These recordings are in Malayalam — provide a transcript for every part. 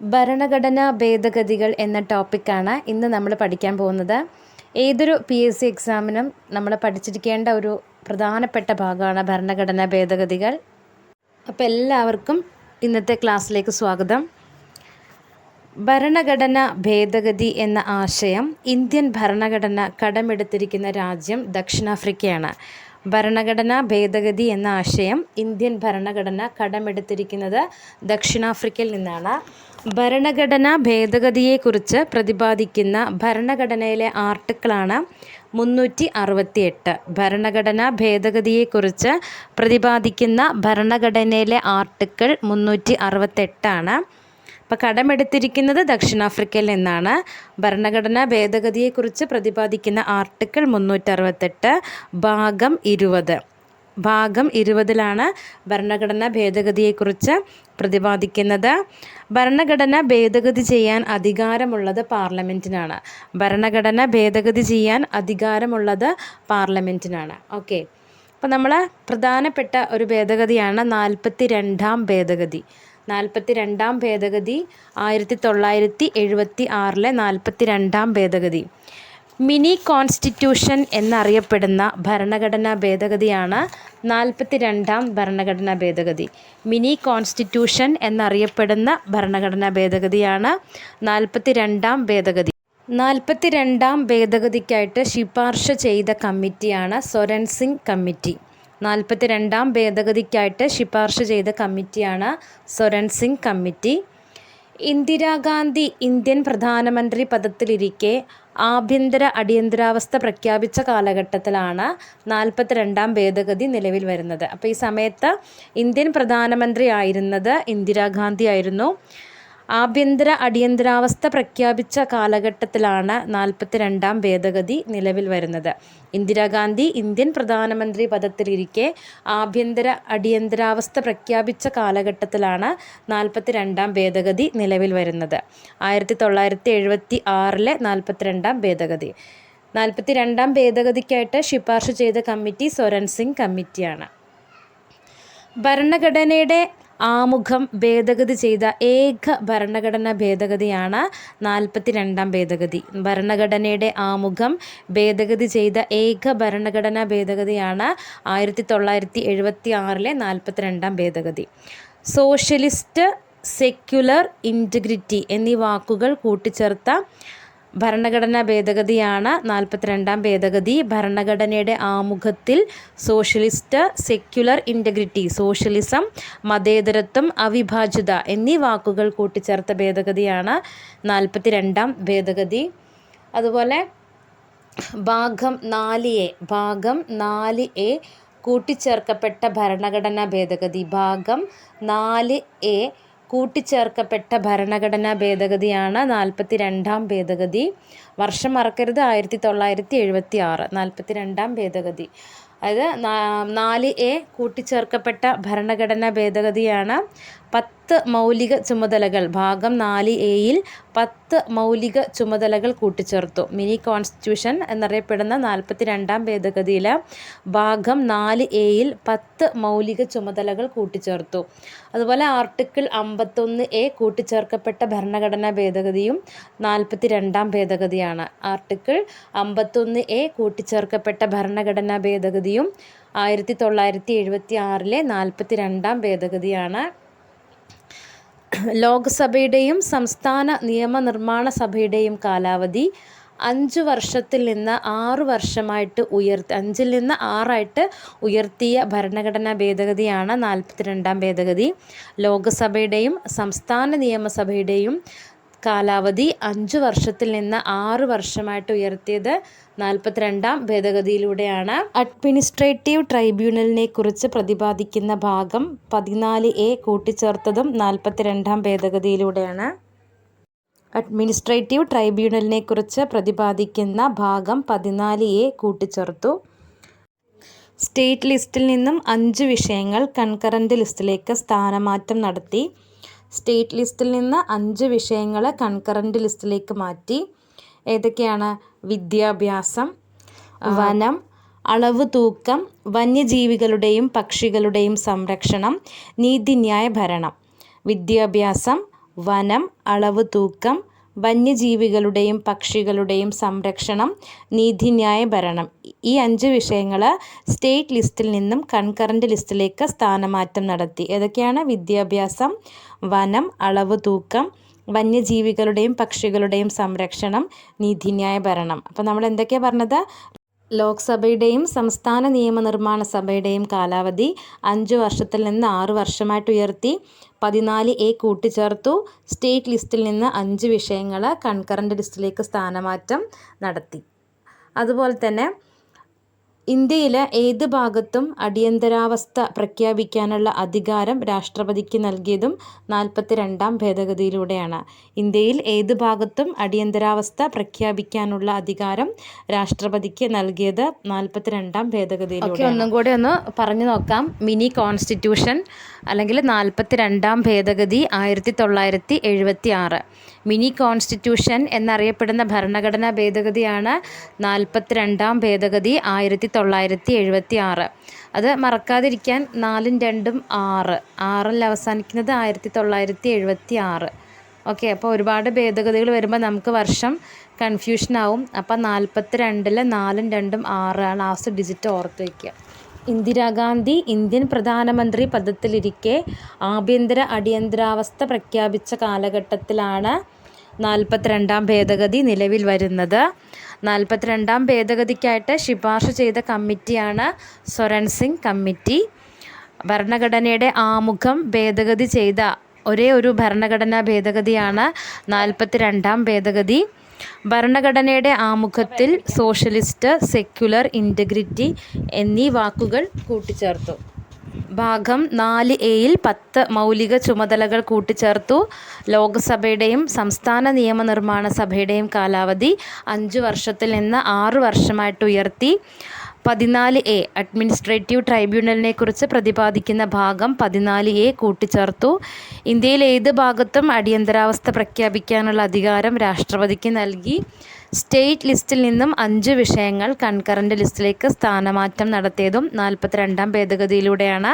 ഭരണഘടനാ ഭേദഗതികൾ എന്ന ടോപ്പിക്കാണ് ഇന്ന് നമ്മൾ പഠിക്കാൻ പോകുന്നത്. ഏതൊരു PSC എക്സാമിനും നമ്മൾ പഠിച്ചിരിക്കേണ്ട ഒരു പ്രധാനപ്പെട്ട ഭാഗമാണ് ഭരണഘടനാ ഭേദഗതികൾ. അപ്പോൾ എല്ലാവർക്കും ഇന്നത്തെ ക്ലാസ്സിലേക്ക് സ്വാഗതം. ഭരണഘടനാ ഭേദഗതി എന്ന ആശയം ഇന്ത്യൻ ഭരണഘടന കടമെടുത്തിരിക്കുന്ന രാജ്യം ദക്ഷിണാഫ്രിക്കയാണ്. ഭരണഘടനാ ഭേദഗതി എന്ന ആശയം ഇന്ത്യൻ ഭരണഘടന കടമെടുത്തിരിക്കുന്നത് ദക്ഷിണാഫ്രിക്കയിൽ നിന്നാണ്. ഭരണഘടനാ ഭേദഗതിയെക്കുറിച്ച് പ്രതിപാദിക്കുന്ന ഭരണഘടനയിലെ ആർട്ടിക്കിളാണ് 368. ഭരണഘടനാ ഭേദഗതിയെക്കുറിച്ച് പ്രതിപാദിക്കുന്ന ഭരണഘടനയിലെ ആർട്ടിക്കിൾ 368. അപ്പോൾ കടമെടുത്തിരിക്കുന്നത് ദക്ഷിണാഫ്രിക്കയിൽ നിന്നാണ്. ഭരണഘടനാ ഭേദഗതിയെക്കുറിച്ച് പ്രതിപാദിക്കുന്ന ആർട്ടിക്കിൾ 368 ഭാഗം 20. ഭാഗം 20ലാണ് ഭരണഘടനാ ഭേദഗതിയെക്കുറിച്ച് പ്രതിപാദിക്കുന്നത്. ഭരണഘടന ഭേദഗതി ചെയ്യാൻ അധികാരമുള്ളത് പാർലമെൻറ്റിനാണ്. ഭരണഘടന ഭേദഗതി ചെയ്യാൻ അധികാരമുള്ളത് പാർലമെൻറ്റിനാണ്. ഓക്കെ, അപ്പോൾ നമ്മൾ പ്രധാനപ്പെട്ട ഒരു ഭേദഗതിയാണ് 42ാം ഭേദഗതി. 42ാം ഭേദഗതി 1976 42ാം ഭേദഗതി. മിനി കോൺസ്റ്റിറ്റ്യൂഷൻ എന്നറിയപ്പെടുന്ന ഭരണഘടനാ ഭേദഗതിയാണ് 42ാം ഭരണഘടനാ ഭേദഗതി. മിനി കോൺസ്റ്റിറ്റ്യൂഷൻ എന്നറിയപ്പെടുന്ന ഭരണഘടനാ ഭേദഗതിയാണ് 42ാം ഭേദഗതി. 42ാം ഭേദഗതിക്കായിട്ട് ശുപാർശ ചെയ്ത കമ്മിറ്റിയാണ് സൊരൻ സിംഗ് കമ്മിറ്റി. 42ാം ഭേദഗതിക്കായിട്ട് ശുപാർശ ചെയ്ത കമ്മിറ്റിയാണ് സൊരൻ സിംഗ് കമ്മിറ്റി. ഇന്ദിരാഗാന്ധി ഇന്ത്യൻ പ്രധാനമന്ത്രി പദത്തിലിരിക്കെ ആഭ്യന്തര അടിയന്തരാവസ്ഥ പ്രഖ്യാപിച്ച കാലഘട്ടത്തിലാണ് 42ാം ഭേദഗതി നിലവിൽ വരുന്നത്. അപ്പോൾ ഈ സമയത്ത് ഇന്ത്യൻ പ്രധാനമന്ത്രി ആയിരുന്നത് ഇന്ദിരാഗാന്ധി ആയിരുന്നു. ആഭ്യന്തര അടിയന്തരാവസ്ഥ പ്രഖ്യാപിച്ച കാലഘട്ടത്തിലാണ് 42ാം ഭേദഗതി നിലവിൽ വരുന്നത്. ഇന്ദിരാഗാന്ധി ഇന്ത്യൻ പ്രധാനമന്ത്രി പദത്തിലിരിക്കെ ആഭ്യന്തര അടിയന്തരാവസ്ഥ പ്രഖ്യാപിച്ച കാലഘട്ടത്തിലാണ് 42ാം ഭേദഗതി നിലവിൽ വരുന്നത്. 1976 42ാം ഭേദഗതി. 42ാം ഭേദഗതിക്കായിട്ട് ശുപാർശ ചെയ്ത കമ്മിറ്റി സൊരൻ സിംഗ് കമ്മിറ്റിയാണ്. ഭരണഘടനയുടെ ആമുഖം ഭേദഗതി ചെയ്ത ഏക ഭരണഘടനാ ഭേദഗതിയാണ് 42ാം ഭേദഗതി. ഭരണഘടനയുടെ ആമുഖം ഭേദഗതി ചെയ്ത ഏക ഭരണഘടനാ ഭേദഗതിയാണ് 1976 42ാം ഭേദഗതി. സോഷ്യലിസ്റ്റ്, സെക്യുലർ, ഇൻറ്റഗ്രിറ്റി എന്നീ വാക്കുകൾ കൂട്ടിച്ചേർത്ത ഭരണഘടനാ ഭേദഗതിയാണ് 42ാം ഭേദഗതി. ഭരണഘടനയുടെ ആമുഖത്തിൽ സോഷ്യലിസ്റ്റ്, സെക്യുലർ, ഇൻറ്റഗ്രിറ്റി, സോഷ്യലിസം, മതേതരത്വം, അവിഭാജ്യത എന്നീ വാക്കുകൾ കൂട്ടിച്ചേർത്ത ഭേദഗതിയാണ് 42ാം ഭേദഗതി. അതുപോലെ ഭാഗം 4A കൂട്ടിച്ചേർക്കപ്പെട്ട ഭരണഘടനാ ഭേദഗതി. ഭാഗം 4A കൂട്ടിച്ചേർക്കപ്പെട്ട ഭരണഘടനാ ഭേദഗതിയാണ് 42ാം ഭേദഗതി. വർഷം മറക്കരുത്, 1976 42ാം ഭേദഗതി. അതായത് 4A കൂട്ടിച്ചേർക്കപ്പെട്ട ഭരണഘടനാ ഭേദഗതിയാണ്. 10 മൗലിക ചുമതലകൾ. ഭാഗം 4Aയിൽ 10 മൗലിക ചുമതലകൾ കൂട്ടിച്ചേർത്തു. മിനി കോൺസ്റ്റിറ്റ്യൂഷൻ എന്നറിയപ്പെടുന്ന 42ാം ഭേദഗതിയിൽ ഭാഗം 4Aയിൽ 10 മൗലിക ചുമതലകൾ കൂട്ടിച്ചേർത്തു. അതുപോലെ ആർട്ടിക്കിൾ 51A കൂട്ടിച്ചേർക്കപ്പെട്ട ഭരണഘടനാ ഭേദഗതിയും 42ാം ഭേദഗതിയാണ്. ആർട്ടിക്കിൾ 51A കൂട്ടിച്ചേർക്കപ്പെട്ട ഭരണഘടനാ ഭേദഗതിയും 1976 42ാം ഭേദഗതിയാണ്. ലോക്സഭയുടെയും സംസ്ഥാന നിയമനിർമ്മാണ സഭയുടെയും കാലാവധി 5 വർഷത്തിൽ നിന്ന് 6 വർഷമായിട്ട് 5ൽ നിന്ന് 6 ഉയർത്തിയ ഭരണഘടനാ ഭേദഗതിയാണ് 42ാം ഭേദഗതി. ലോക്സഭയുടെയും സംസ്ഥാന നിയമസഭയുടെയും കാലാവധി 5 വർഷത്തിൽ നിന്ന് 6 വർഷമായിട്ട് ഉയർത്തിയത് 42ാം ഭേദഗതിയിലൂടെയാണ്. അഡ്മിനിസ്ട്രേറ്റീവ് ട്രൈബ്യൂണലിനെ കുറിച്ച് പ്രതിപാദിക്കുന്ന ഭാഗം 14A കൂട്ടിച്ചേർത്തതും 42ാം ഭേദഗതിയിലൂടെയാണ്. അഡ്മിനിസ്ട്രേറ്റീവ് ട്രൈബ്യൂണലിനെ കുറിച്ച് പ്രതിപാദിക്കുന്ന ഭാഗം 14A കൂട്ടിച്ചേർത്തു. സ്റ്റേറ്റ് ലിസ്റ്റിൽ നിന്നും 5 വിഷയങ്ങൾ കൺകറൻറ്റ് ലിസ്റ്റിലേക്ക് സ്ഥാനമാറ്റം നടത്തി. സ്റ്റേറ്റ് ലിസ്റ്റിൽ നിന്ന് 5 വിഷയങ്ങൾ കൺകറൻറ്റ് ലിസ്റ്റിലേക്ക് മാറ്റി. ഏതൊക്കെയാണ്? വിദ്യാഭ്യാസം, വനം, അളവ് തൂക്കം, വന്യജീവികളുടെയും പക്ഷികളുടെയും സംരക്ഷണം, നീതിന്യായ ഭരണം. വിദ്യാഭ്യാസം, വനം, അളവ് തൂക്കം, വന്യജീവികളുടെയും പക്ഷികളുടെയും സംരക്ഷണം, നീതിന്യായ ഭരണം. ഈ 5 വിഷയങ്ങൾ സ്റ്റേറ്റ് ലിസ്റ്റിൽ നിന്നും കൺകറൻറ്റ് ലിസ്റ്റിലേക്ക് സ്ഥാനമാറ്റം നടത്തി. ഏതൊക്കെയാണ്? വിദ്യാഭ്യാസം, വനം, അളവ് തൂക്കം, വന്യജീവികളുടെയും പക്ഷികളുടെയും സംരക്ഷണം, നീതിന്യായ ഭരണം. അപ്പോൾ നമ്മൾ എന്തൊക്കെയാണ് പറഞ്ഞത്? ലോക്സഭയുടെയും സംസ്ഥാന നിയമനിർമ്മാണ സഭയുടെയും കാലാവധി 5 വർഷത്തിൽ നിന്ന് 6 വർഷമായിട്ട് ഉയർത്തി. 14A കൂട്ടിച്ചേർത്തു. സ്റ്റേറ്റ് ലിസ്റ്റിൽ നിന്ന് 5 വിഷയങ്ങൾ കൺകറൻറ്റ് ലിസ്റ്റിലേക്ക് സ്ഥാനമാറ്റം നടത്തി. അതുപോലെ തന്നെ ഇന്ത്യയിലെ ഏത് ഭാഗത്തും അടിയന്തരാവസ്ഥ പ്രഖ്യാപിക്കാനുള്ള അധികാരം രാഷ്ട്രപതിക്ക് നൽകിയതും 42ാം ഭേദഗതിയിലൂടെയാണ്. ഇന്ത്യയിൽ ഏത് ഭാഗത്തും അടിയന്തരാവസ്ഥ പ്രഖ്യാപിക്കാനുള്ള അധികാരം രാഷ്ട്രപതിക്ക് നൽകിയത് 42ാം ഭേദഗതിയിലൂടെ. ഒന്നും കൂടി ഒന്ന് പറഞ്ഞു നോക്കാം. മിനി കോൺസ്റ്റിറ്റ്യൂഷൻ അല്ലെങ്കിൽ 42ാം ഭേദഗതി 1976. മിനി കോൺസ്റ്റിറ്റ്യൂഷൻ എന്നറിയപ്പെടുന്ന ഭരണഘടനാ ഭേദഗതിയാണ് 42ാം ഭേദഗതി 1976. അത് മറക്കാതിരിക്കാൻ 4ഉം 2ഉം 6, 6ൽ അവസാനിക്കുന്നത് 1976. ഓക്കെ, അപ്പോൾ ഒരുപാട് ഭേദഗതികൾ വരുമ്പോൾ നമുക്ക് വർഷം കൺഫ്യൂഷനാവും. അപ്പോൾ 42ൽ 4ഉം 2ഉം 6 ലാസ്റ്റ് ഡിജിറ്റ് ഓർത്ത് വയ്ക്കുക. ഇന്ദിരാഗാന്ധി ഇന്ത്യൻ പ്രധാനമന്ത്രി പദത്തിലിരിക്കെ ആഭ്യന്തര അടിയന്തരാവസ്ഥ പ്രഖ്യാപിച്ച കാലഘട്ടത്തിലാണ് 42ാം ഭേദഗതി നിലവിൽ വരുന്നത്. 42ാം ഭേദഗതിക്കായിട്ട് ശുപാർശ ചെയ്ത കമ്മിറ്റിയാണ് സ്വരൺ സിംഗ് കമ്മിറ്റി. ഭരണഘടനയുടെ ആമുഖം ഭേദഗതി ചെയ്ത ഒരേ ഒരു ഭരണഘടനാ ഭേദഗതിയാണ് 42ാം ഭേദഗതി. ഭരണഘടനയുടെ ആമുഖത്തിൽ സോഷ്യലിസ്റ്റ്, സെക്യുലർ, ഇൻ്റഗ്രിറ്റി എന്നീ വാക്കുകൾ കൂട്ടിച്ചേർത്തു. ഭാഗം 4A-യിൽ 10 മൗലിക ചുമതലകൾ കൂട്ടിച്ചേർത്തു. ലോക്സഭയുടെയും സംസ്ഥാന നിയമനിർമ്മാണ സഭയുടെയും കാലാവധി 5 വർഷത്തിൽ നിന്ന് 6 വർഷമായിട്ട് ഉയർത്തി. 14A അഡ്മിനിസ്ട്രേറ്റീവ് ട്രൈബ്യൂണലിനെ കുറിച്ച് പ്രതിപാദിക്കുന്ന ഭാഗം 14A കൂട്ടിച്ചേർത്തു. ഇന്ത്യയിൽ ഏത് ഭാഗത്തും അടിയന്തരാവസ്ഥ പ്രഖ്യാപിക്കാനുള്ള അധികാരം രാഷ്ട്രപതിക്ക് നൽകി. സ്റ്റേറ്റ് ലിസ്റ്റിൽ നിന്നും 5 വിഷയങ്ങൾ കൺകറൻറ്റ് ലിസ്റ്റിലേക്ക് സ്ഥാനമാറ്റം നടത്തിയതും 42ാം ഭേദഗതിയിലൂടെയാണ്.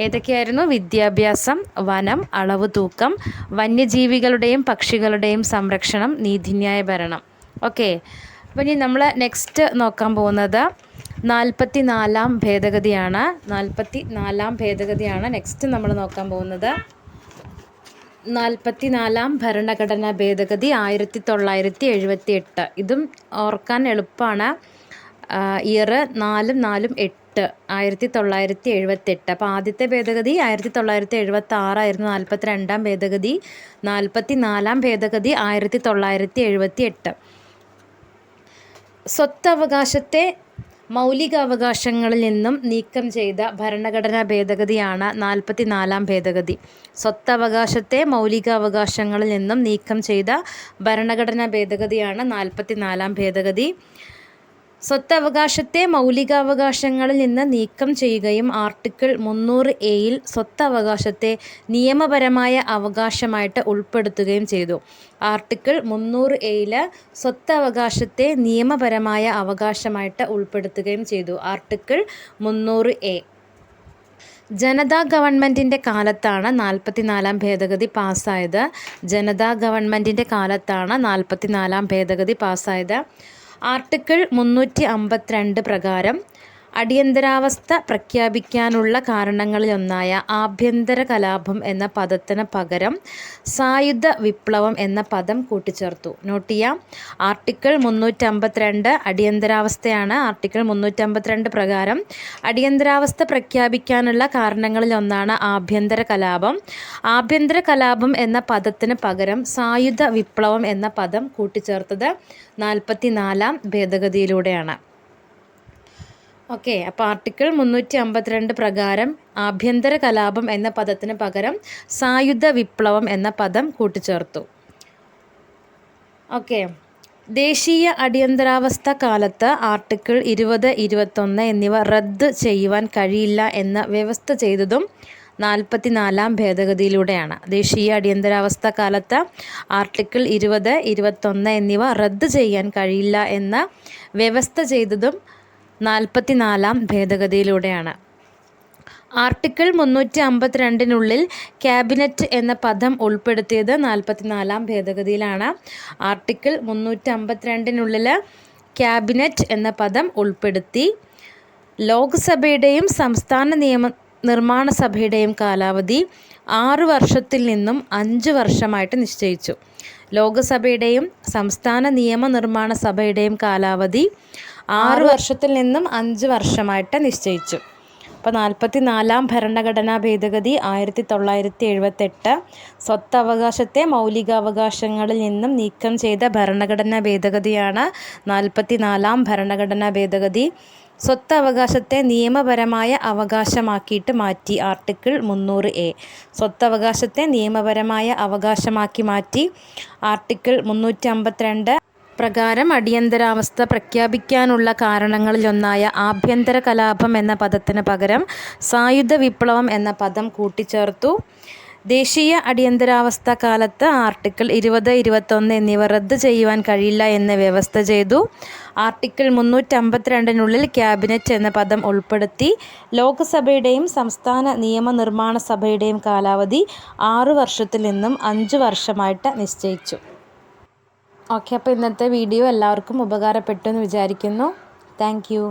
ഏതൊക്കെയായിരുന്നു? വിദ്യാഭ്യാസം, വനം, അളവ് തൂക്കം, വന്യജീവികളുടെയും പക്ഷികളുടെയും സംരക്ഷണം, നീതിന്യായ ഭരണം. ഓക്കെ, അപ്പോൾ ഇനി നമ്മൾ നെക്സ്റ്റ് നോക്കാൻ പോകുന്നത് 44ാം ഭേദഗതിയാണ്. 44ാം ഭേദഗതിയാണ് നെക്സ്റ്റ് നമ്മൾ നോക്കാൻ പോകുന്നത്. 44ാം ഭരണഘടനാ ഭേദഗതി 1978. ഇതും ഓർക്കാൻ എളുപ്പമാണ്. ഇയർ 4ഉം 4ഉം 8, 1978. അപ്പോൾ ആദ്യത്തെ ഭേദഗതി 1976 ആയിരുന്നു. 42ാം ഭേദഗതി. 44ാം ഭേദഗതി 1978. സ്വത്തവകാശത്തെ മൗലികാവകാശങ്ങളിൽ നിന്നും നീക്കം ചെയ്ത ഭരണഘടനാ ഭേദഗതിയാണ് 44ാം ഭേദഗതി. സ്വത്തവകാശത്തെ മൗലികാവകാശങ്ങളിൽ നിന്നും നീക്കം ചെയ്ത ഭരണഘടനാ ഭേദഗതിയാണ് 44ാം ഭേദഗതി. സ്വത്തവകാശത്തെ മൗലികാവകാശങ്ങളിൽ നിന്ന് നീക്കം ചെയ്യുകയും ആർട്ടിക്കിൾ 300A-യിൽ സ്വത്തവകാശത്തെ നിയമപരമായ അവകാശമായിട്ട് ഉൾപ്പെടുത്തുകയും ചെയ്തു. ആർട്ടിക്കിൾ 300A-യിൽ സ്വത്തവകാശത്തെ നിയമപരമായ അവകാശമായിട്ട് ഉൾപ്പെടുത്തുകയും ചെയ്തു. Article 300A. ജനതാ ഗവൺമെൻറ്റിൻ്റെ കാലത്താണ് 44ാം ഭേദഗതി പാസ്സായത്. ജനതാ ഗവൺമെൻറ്റിൻ്റെ കാലത്താണ് 44ാം ഭേദഗതി പാസ്സായത്. ആർട്ടിക്കിൾ 352 പ്രകാരം അടിയന്തരാവസ്ഥ പ്രഖ്യാപിക്കാനുള്ള കാരണങ്ങളിലൊന്നായ ആഭ്യന്തര കലാപം എന്ന പദത്തിന് പകരം സായുധ വിപ്ലവം എന്ന പദം കൂട്ടിച്ചേർത്തു. നോട്ട് ചെയ്യാം. ആർട്ടിക്കിൾ 352 അടിയന്തരാവസ്ഥയാണ്. ആർട്ടിക്കിൾ 352 പ്രകാരം അടിയന്തരാവസ്ഥ പ്രഖ്യാപിക്കാനുള്ള കാരണങ്ങളിലൊന്നാണ് ആഭ്യന്തര കലാപം. ആഭ്യന്തര കലാപം എന്ന പദത്തിന് പകരം സായുധ വിപ്ലവം എന്ന പദം കൂട്ടിച്ചേർത്തത് 44ാം ഭേദഗതിയിലൂടെയാണ്. ഓക്കെ, അപ്പോൾ ആർട്ടിക്കിൾ 352 പ്രകാരം ആഭ്യന്തര കലാപം എന്ന പദത്തിന് പകരം സായുധ വിപ്ലവം എന്ന പദം കൂട്ടിച്ചേർത്തു. ഓക്കെ, ദേശീയ അടിയന്തരാവസ്ഥ കാലത്ത് ആർട്ടിക്കിൾ 20, 21 എന്നിവ റദ്ദ് ചെയ്യുവാൻ കഴിയില്ല എന്ന് വ്യവസ്ഥ ചെയ്തതും 44ാം ഭേദഗതിയിലൂടെയാണ്. ദേശീയ അടിയന്തരാവസ്ഥ കാലത്ത് ആർട്ടിക്കിൾ 20, 21 എന്നിവ റദ്ദ് ചെയ്യാൻ കഴിയില്ല എന്ന് വ്യവസ്ഥ ചെയ്തതും 44ാം ഭേദഗതിയിലൂടെയാണ്. ആർട്ടിക്കിൾ 352 ക്യാബിനറ്റ് എന്ന പദം ഉൾപ്പെടുത്തിയത് 44-ാം ഭേദഗതിയിലാണ്. ആർട്ടിക്കിൾ 352 ക്യാബിനറ്റ് എന്ന പദം ഉൾപ്പെടുത്തി. ലോക്സഭയുടെയും സംസ്ഥാന നിർമ്മാണ സഭയുടെയും കാലാവധി 6 വർഷത്തിൽ നിന്നും 5 വർഷമായിട്ട് നിശ്ചയിച്ചു. ലോക്സഭയുടെയും സംസ്ഥാന നിയമനിർമ്മാണ സഭയുടെയും കാലാവധി 6 വർഷത്തിൽ നിന്നും 5 വർഷമായിട്ട് നിശ്ചയിച്ചു. അപ്പോൾ 44-ാം ഭരണഘടനാ ഭേദഗതി 1978 സ്വത്തവകാശത്തെ മൗലികാവകാശങ്ങളിൽ നിന്നും നീക്കം ചെയ്ത ഭരണഘടനാ ഭേദഗതിയാണ് 44-ാം ഭരണഘടനാ ഭേദഗതി. സ്വത്തവകാശത്തെ നിയമപരമായ അവകാശമാക്കിയിട്ട് മാറ്റി. ആർട്ടിക്കിൾ 300A സ്വത്തവകാശത്തെ നിയമപരമായ അവകാശമാക്കി മാറ്റി. ആർട്ടിക്കിൾ 352 പ്രകാരം അടിയന്തരാവസ്ഥ പ്രഖ്യാപിക്കാനുള്ള കാരണങ്ങളിലൊന്നായ ആഭ്യന്തര കലാപം എന്ന പദത്തിന് പകരം സായുധ വിപ്ലവം എന്ന പദം കൂട്ടിച്ചേർത്തു. ദേശീയ അടിയന്തരാവസ്ഥ കാലത്ത് ആർട്ടിക്കിൾ 20, 21 എന്നിവ റദ്ദ് ചെയ്യുവാൻ കഴിയില്ല എന്ന് വ്യവസ്ഥ ചെയ്തു. ആർട്ടിക്കിൾ 352 ക്യാബിനറ്റ് എന്ന പദം ഉൾപ്പെടുത്തി. ലോക്സഭയുടെയും സംസ്ഥാന നിയമനിർമ്മാണ സഭയുടെയും കാലാവധി 6 വർഷത്തിൽ നിന്നും 5 വർഷമായിട്ട് നിശ്ചയിച്ചു. ഓക്കെ, അപ്പോൾ ഇന്നത്തെ വീഡിയോ എല്ലാവർക്കും ഉപകാരപ്പെട്ടു എന്ന് വിചാരിക്കുന്നു. Thank you.